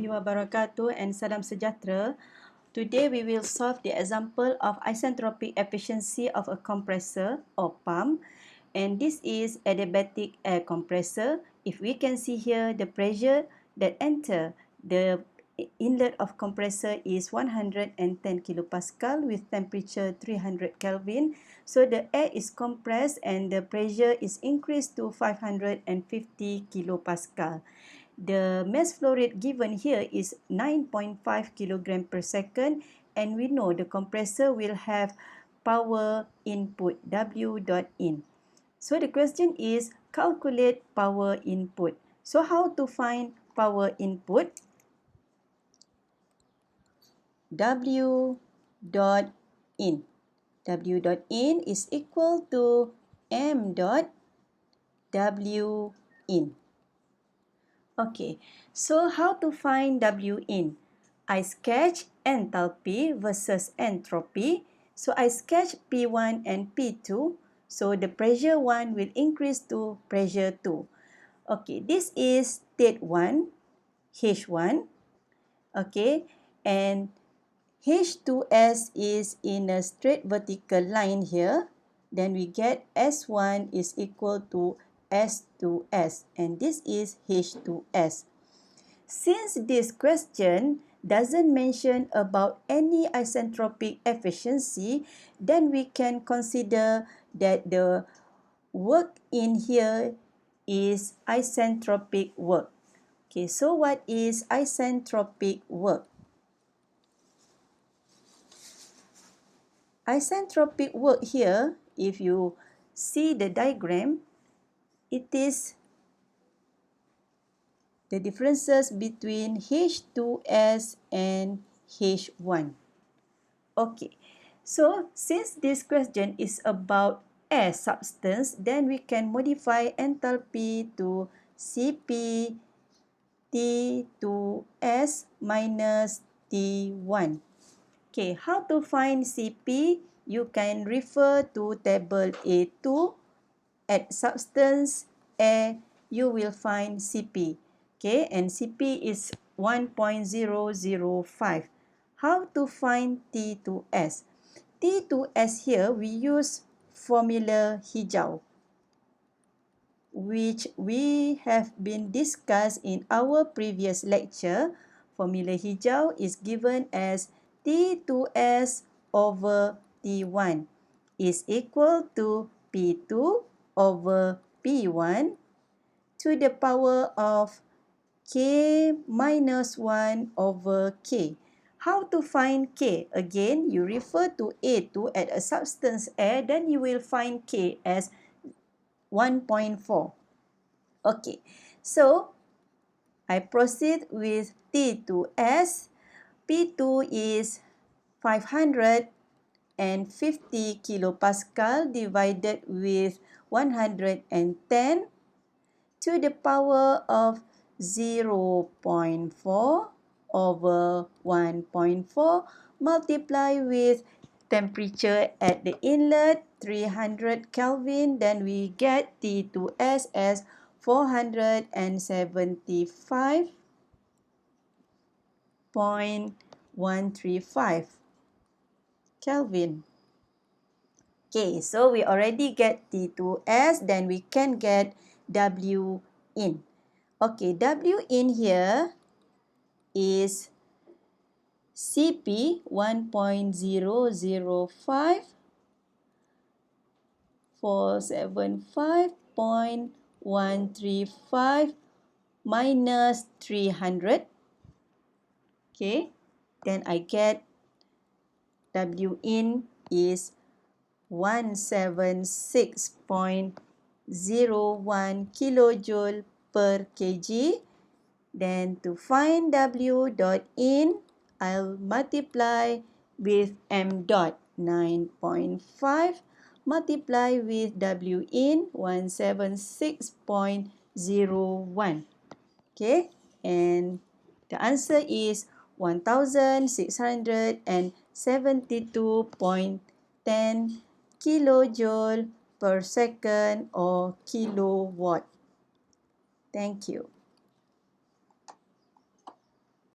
Wabarakatuh and salam sejahtera. Today we will solve the example of isentropic efficiency of a compressor or pump, and this is adiabatic air compressor. If we can see here, the pressure that enter the inlet of compressor is 110 kilopascal with temperature 300 Kelvin. So the air is compressed and the pressure is increased to 550 kilopascal. The mass flow rate given here is 9.5 kg per second, and we know the compressor will have power input W dot in. So the question is calculate power input. So how to find power input? W dot in. W dot in is equal to M dot W in. Okay, so how to find W in? I sketch enthalpy versus entropy. So I sketch P1 and P2. So the pressure 1 will increase to pressure 2. Okay, this is state 1, H1. Okay, and H2S is in a straight vertical line here. Then we get S1 is equal to S2S, and this is H2S. Since this question doesn't mention about any isentropic efficiency, then we can consider that the work in here is isentropic work. Okay, so what is isentropic work? Isentropic work here, if you see the diagram, it is the differences between H2S and H1. Okay, so since this question is about air substance, then we can modify enthalpy to Cp T2S minus T1. Okay, how to find Cp? You can refer to table A2. At substance A, you will find Cp. Okay, and Cp is 1.005. How to find T2S? T2S here, we use formula hijau, which we have been discussed in our previous lecture. Formula hijau is given as T2S over T1 is equal to P2 over P1 to the power of K minus 1 over K. How to find K? Again, you refer to A2 at a substance A, then you will find K as 1.4. Okay, so I proceed with T2S. P2 is 550 kilopascal divided with 110 to the power of 0.4 over 1.4 multiply with temperature at the inlet 300 Kelvin, then we get T2S as 475.135 Kelvin. Okay, so we already get T2S, then we can get W in. Okay, W in here is Cp 1.005 475.135 minus 300. Okay, then I get W in is 176.01 kilojoule per kg. Then to find W dot in, I'll multiply with M dot 9.5 multiply with W in 176.01. Okay, and the answer is 1672.10 kilojoule per second or kilowatt. Thank you.